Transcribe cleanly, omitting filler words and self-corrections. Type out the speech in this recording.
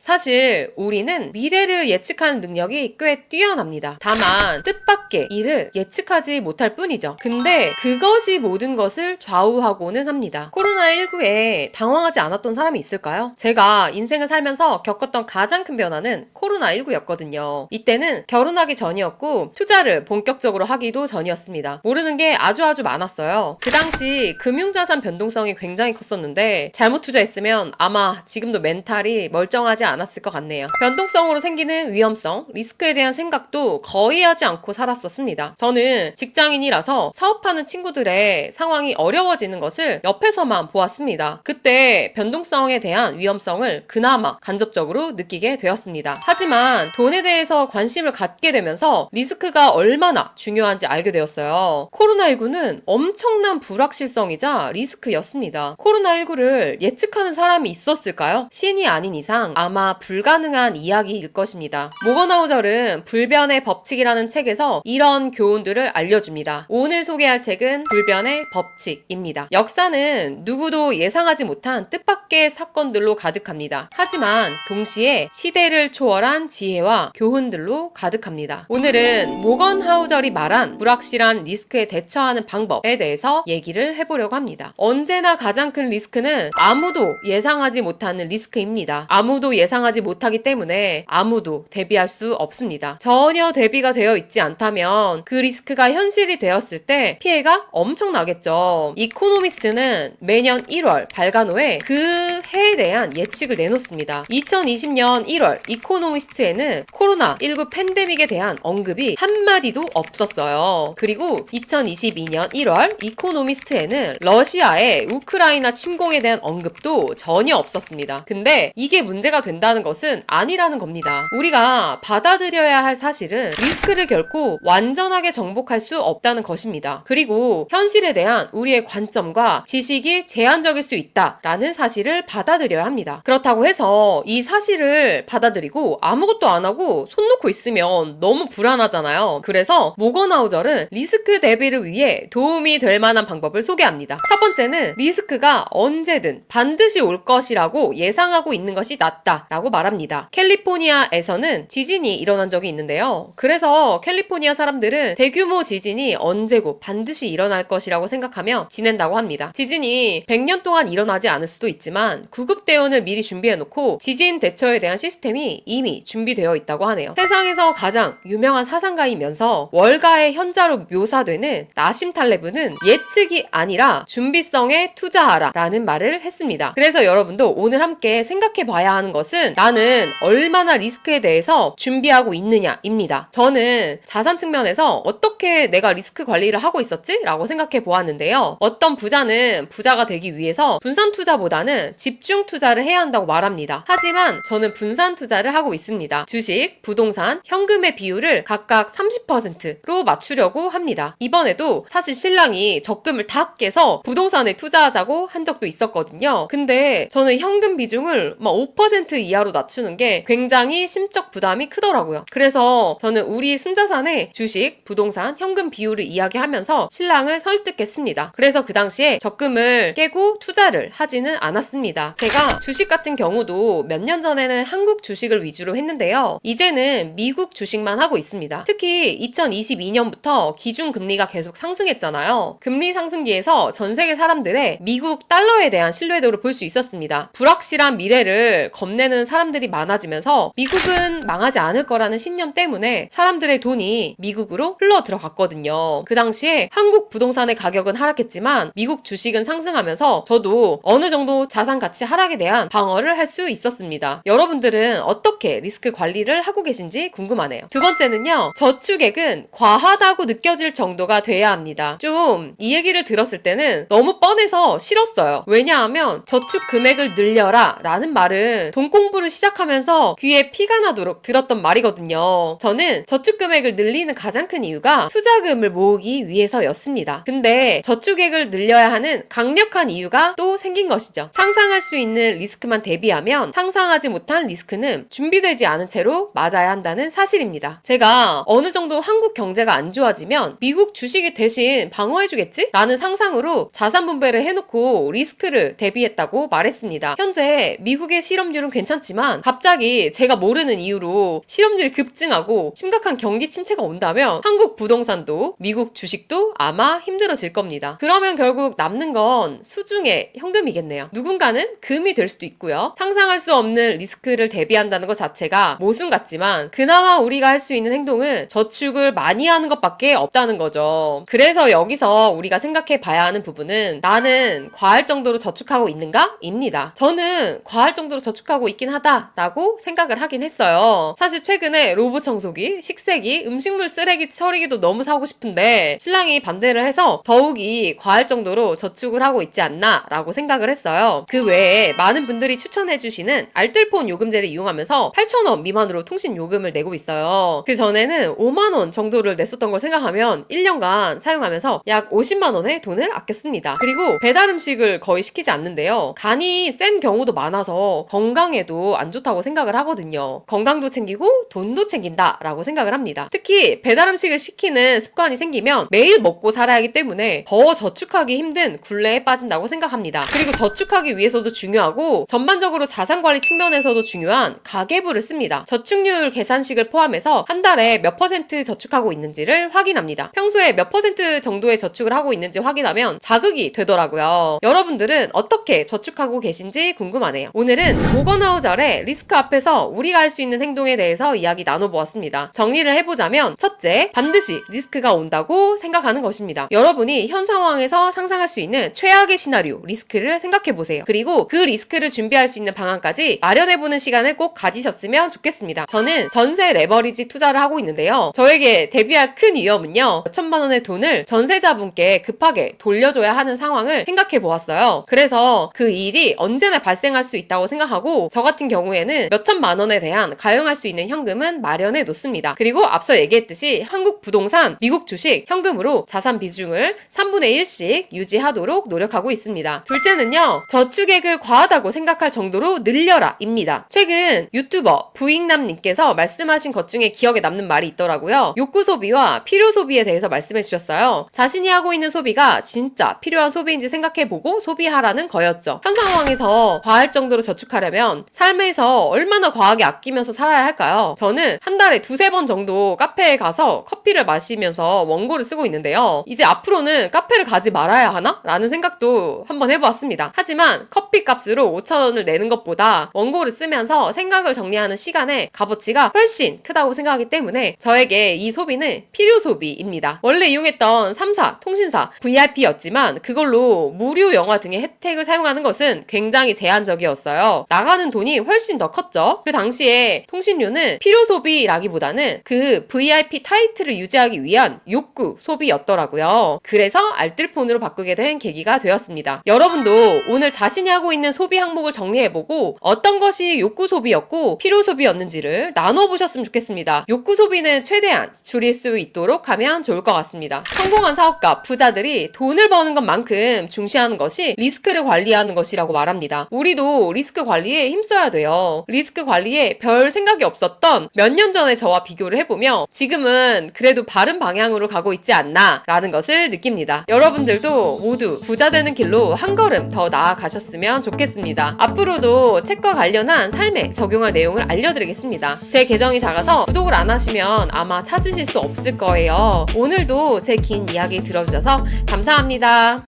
사실 우리는 미래를 예측하는 능력이 꽤 뛰어납니다. 다만 뜻밖의 일을 예측하지 못할 뿐이죠. 근데 그것이 모든 것을 좌우하고는 합니다. 코로나19에 당황하지 않았던 사람이 있을까요? 제가 인생을 살면서 겪었던 가장 큰 변화는 코로나19였거든요. 이때는 결혼하기 전이었고 투자를 본격적으로 하기도 전이었습니다. 모르는 게 아주 많았어요. 그 당시 금융자산 변동성이 굉장히 컸었는데 잘못 투자했으면 아마 지금도 멘탈이 멀쩡하지 않았을 것 같네요. 변동성으로 생기는 위험성, 리스크에 대한 생각도 거의 하지 않고 살았었습니다. 저는 직장인이라서 사업하는 친구들의 상황이 어려워지는 것을 옆에서만 보았습니다. 그때 변동성에 대한 위험성을 그나마 간접적으로 느끼게 되었습니다. 하지만 돈에 대해서 관심을 갖게 되면서 리스크가 얼마나 중요한지 알게 되었어요. 코로나19는 엄청난 불확실성이자 리스크였습니다. 코로나19를 예측하는 사람이 있었을까요? 신이 아닌 이상 아마 불가능한 이야기일 것입니다. 모건하우절은 불변의 법칙이라는 책에서 이런 교훈들을 알려줍니다. 오늘 소개할 책은 불변의 법칙입니다. 역사는 누구도 예상하지 못한 뜻밖의 사건들로 가득합니다. 하지만 동시에 시대를 초월한 지혜와 교훈들로 가득합니다. 오늘은 모건하우절이 말한 불확실한 리스크에 대처하는 방법에 대해서 얘기를 해보려고 합니다. 언제나 가장 큰 리스크는 아무도 예상하지 못하는 리스크입니다. 아무도 예상하지 못하기 때문에 아무도 대비할 수 없습니다. 전혀 대비가 되어 있지 않다면 그 리스크가 현실이 되었을 때 피해가 엄청나겠죠. 이코노미스트는 매년 1월 발간 후에 그 해에 대한 예측을 내놓습니다. 2020년 1월 이코노미스트에는 코로나19 팬데믹에 대한 언급이 한마디도 없었어요. 그리고 2022년 1월 이코노미스트에는 러시아의 우크라이나 침공에 대한 언급도 전혀 없었습니다. 근데 이게 문제가 된다는 것은 아니라는 겁니다. 우리가 받아들여야 할 사실은 리스크를 결코 완전하게 정복할 수 없다는 것입니다. 그리고 현실에 대한 우리의 관점과 지식이 제한적일 수 있다라는 사실을 받아들여야 합니다. 그렇다고 해서 이 사실을 받아들이고 아무것도 안 하고 손 놓고 있으면 너무 불안하잖아요. 그래서 모건하우절은 리스크 대비를 위해 도움이 될 만한 방법을 소개합니다. 첫 번째는 리스크가 언제든 반드시 올 것이라고 예상하고 있는 것이 낫다라고 말합니다. 캘리포니아에서는 지진이 일어난 적이 있는데요. 그래서 캘리포니아 사람들은 대규모 지진이 언제고 반드시 일어날 것이라고 생각하며 지낸다고 합니다. 지진이 100년 동안 일어나지 않을 수도 있지만 구급대원을 미리 준비해놓고 지진 대처에 대한 시스템이 이미 준비되어 있다고 하네요. 세상에서 가장 유명한 사상가이면서 월가의 현자로 묘사되는 나심 탈레브는 예측이 아니라 준비성에 투자하라 라는 말을 했습니다. 그래서 여러분도 오늘 함께 생각해 봐야 하는 것은 나는 얼마나 리스크에 대해서 준비하고 있느냐입니다. 저는 자산 측면에서 어떻게 내가 리스크 관리를 하고 있었지? 라고 생각해 보았는데요. 어떤 부자는 부자가 되기 위해서 분산 투자보다는 집중 투자를 해야 한다고 말합니다. 하지만 저는 분산 투자를 하고 있습니다. 주식, 부동산, 현금의 비율을 각각 30%로 맞추려고 합니다. 이번에도 사실 신랑이 적금을 다 깨서 부동산에 투자하자고 한 적도 있었거든요. 근데 저는 현금 비중을 막 5% 이하로 낮추는 게 굉장히 심적 부담이 크더라고요. 그래서 저는 우리 순자산에 주식, 부동산, 현금 비율을 이야기하면서 신랑을 설득했습니다. 그래서 그 당시에 적금을 깨고 투자를 하지는 않았습니다. 제가 주식 같은 경우도 몇 년 전에는 한국 주식을 위주로 했는데요. 이제는 미국 주식만 하고 있습니다. 특히 2022년부터 기준금리가 계속 상승했잖아요. 금리 상승기에서 전 세계 사람들의 미국 달러에 대한 신뢰도를 볼 수 있었습니다. 불확실한 미래를 겁내는 사람들이 많아지면서 미국은 망하지 않을 거라는 신념 때문에 사람들의 돈이 미국으로 흘러 들어갔거든요. 그 당시에 한국 부동산의 가격은 하락했지만 미국 주식은 상승하면서 저도 어느 정도 자산 가치 하락에 대한 방어를 할 수 있었습니다. 여러분들은 어떻게 리스크 관리를 하고 계신지 궁금하네요. 두 번째는요. 저축액은 과하다고 느껴질 정도가 돼야 합니다. 좀 이 얘기를 들었을 때는 너무 뻔해서 싫었어요. 왜냐하면 저축 금액을 늘려라 라는 말은 돈 공부를 시작하면서 귀에 피가 나도록 들었던 말이거든요. 저는 저축 금액을 늘리는 가장 큰 이유가 투자금을 모으기 위해서였습니다. 근데 저축액을 늘려야 하는 강력한 이유가 또 생긴 것이죠. 상상할 수 있는 리스크만 대비하면 상상하지 못한 리스크는 준비되지 않은 채로 맞아야 한다는 사실입니다. 제가 어느 정도 한국 경제가 안 좋아지면 미국 주식이 대신 방어해주겠지? 라는 상상으로 자산 분배를 해놓고 리스크를 대비했다고 말했습니다. 현재 미국의 실업률은 괜찮습니다. 괜찮지만 갑자기 제가 모르는 이유로 실업률이 급증하고 심각한 경기 침체가 온다면 한국 부동산도 미국 주식도 아마 힘들어질 겁니다. 그러면 결국 남는 건 수중의 현금이겠네요. 누군가는 금이 될 수도 있고요. 상상할 수 없는 리스크를 대비한다는 것 자체가 모순 같지만 그나마 우리가 할 수 있는 행동은 저축을 많이 하는 것밖에 없다는 거죠. 그래서 여기서 우리가 생각해 봐야 하는 부분은 나는 과할 정도로 저축하고 있는가? 입니다. 저는 과할 정도로 저축하고 있긴 하다라고 생각을 하긴 했어요. 사실 최근에 로봇 청소기, 식세기, 음식물 쓰레기 처리기도 너무 사고 싶은데 신랑이 반대를 해서 더욱이 과할 정도로 저축을 하고 있지 않나 라고 생각을 했어요. 그 외에 많은 분들이 추천해주시는 알뜰폰 요금제를 이용하면서 8,000원 미만으로 통신 요금을 내고 있어요. 그 전에는 5만원 정도를 냈었던 걸 생각하면 1년간 사용하면서 약 50만원의 돈을 아꼈습니다. 그리고 배달 음식을 거의 시키지 않는데요. 간이 센 경우도 많아서 건강에도 안 좋다고 생각을 하거든요. 건강도 챙기고 돈도 챙긴다 라고 생각을 합니다. 특히 배달 음식을 시키는 습관이 생기면 매일 먹고 살아야 하기 때문에 더 저축하기 힘든 굴레에 빠진다고 생각합니다. 그리고 저축하기 위해서도 중요하고 전반적으로 자산관리 측면에서도 중요한 가계부를 씁니다. 저축률 계산식을 포함해서 한 달에 몇 퍼센트 저축하고 있는지를 확인합니다. 평소에 몇 퍼센트 정도의 저축을 하고 있는지 확인하면 자극이 되더라고요. 여러분들은 어떻게 저축하고 계신지 궁금하네요. 오늘은 모건하우절의 리스크 앞에서 우리가 할 수 있는 행동에 대해서 이야기 나눠보았습니다. 정리를 해보자면 첫째, 반드시 리스크가 온다고 생각하는 것입니다. 여러분이 현 상황에서 상상할 수 있는 최악의 시나리오, 리스크를 생각해보세요. 그리고 그 리스크를 준비할 수 있는 방안까지 마련해보는 시간을 꼭 가지셨으면 좋겠습니다. 저는 전세 레버리지 투자를 하고 있는데요. 저에게 대비할 큰 위험은요, 몇천만 원의 돈을 전세자분께 급하게 돌려줘야 하는 상황을 생각해보았어요. 그래서 그 일이 언제나 발생할 수 있다고 생각하고 저 같은 경우에는 몇천만 원에 대한 가용할 수 있는 현금은 마련해 놓습니다. 그리고 앞서 얘기했듯이 한국 부동산, 미국 주식, 현금으로 자산 비중을 3분의 1씩 유지하도록 노력하고 있습니다. 둘째는요, 저축액을 과하다고 생각할 정도로 늘려라 입니다. 최근 유튜버 부익남님께서 말씀하신 것 중에 기억에 남는 말이 있더라고요. 욕구 소비와 필요 소비에 대해서 말씀해 주셨어요. 자신이 하고 있는 소비가 진짜 필요한 소비인지 생각해보고 소비하라는 거였죠. 현 상황에서 과할 정도로 저축하려면 삶에서 얼마나 과하게 아끼면서 살아야 할까요? 저는 한 달에 두세 번 정도 카페에 가서 커피를 마시면서 원고를 쓰고 있는데요. 이제 앞으로는 카페를 가지 말아야 하나? 라는 생각도 한번 해보았습니다. 하지만 커피 값으로 5,000원을 내는 것보다 원고를 쓰면서 생각을 정리하는 시간의 값어치가 훨씬 크다고 생각하기 때문에 저에게 이 소비는 필요 소비입니다. 원래 이용했던 3사, 통신사, VIP였지만 그걸로 무료 영화 등의 혜택을 사용하는 것은 굉장히 제한적이었어요. 나가는 돈이 훨씬 더 컸죠. 그 당시에 통신료는 필요 소비라기보다는 그 VIP 타이틀을 유지하기 위한 욕구 소비였더라고요. 그래서 알뜰폰으로 바꾸게 된 계기가 되었습니다. 여러분도 오늘 자신이 하고 있는 소비 항목을 정리해보고 어떤 것이 욕구 소비였고 필요 소비였는지를 나눠보셨으면 좋겠습니다. 욕구 소비는 최대한 줄일 수 있도록 하면 좋을 것 같습니다. 성공한 사업가, 부자들이 돈을 버는 것만큼 중시하는 것이 리스크를 관리하는 것이라고 말합니다. 우리도 리스크 관리에 힘써야 돼요. 리스크 관리에 별 생각이 없었던 몇 년 전의 저와 비교를 해보며 지금은 그래도 바른 방향으로 가고 있지 않나 라는 것을 느낍니다. 여러분들도 모두 부자 되는 길로 한 걸음 더 나아가셨으면 좋겠습니다. 앞으로도 책과 관련한 삶에 적용할 내용을 알려드리겠습니다. 제 계정이 작아서 구독을 안 하시면 아마 찾으실 수 없을 거예요. 오늘도 제 긴 이야기 들어주셔서 감사합니다.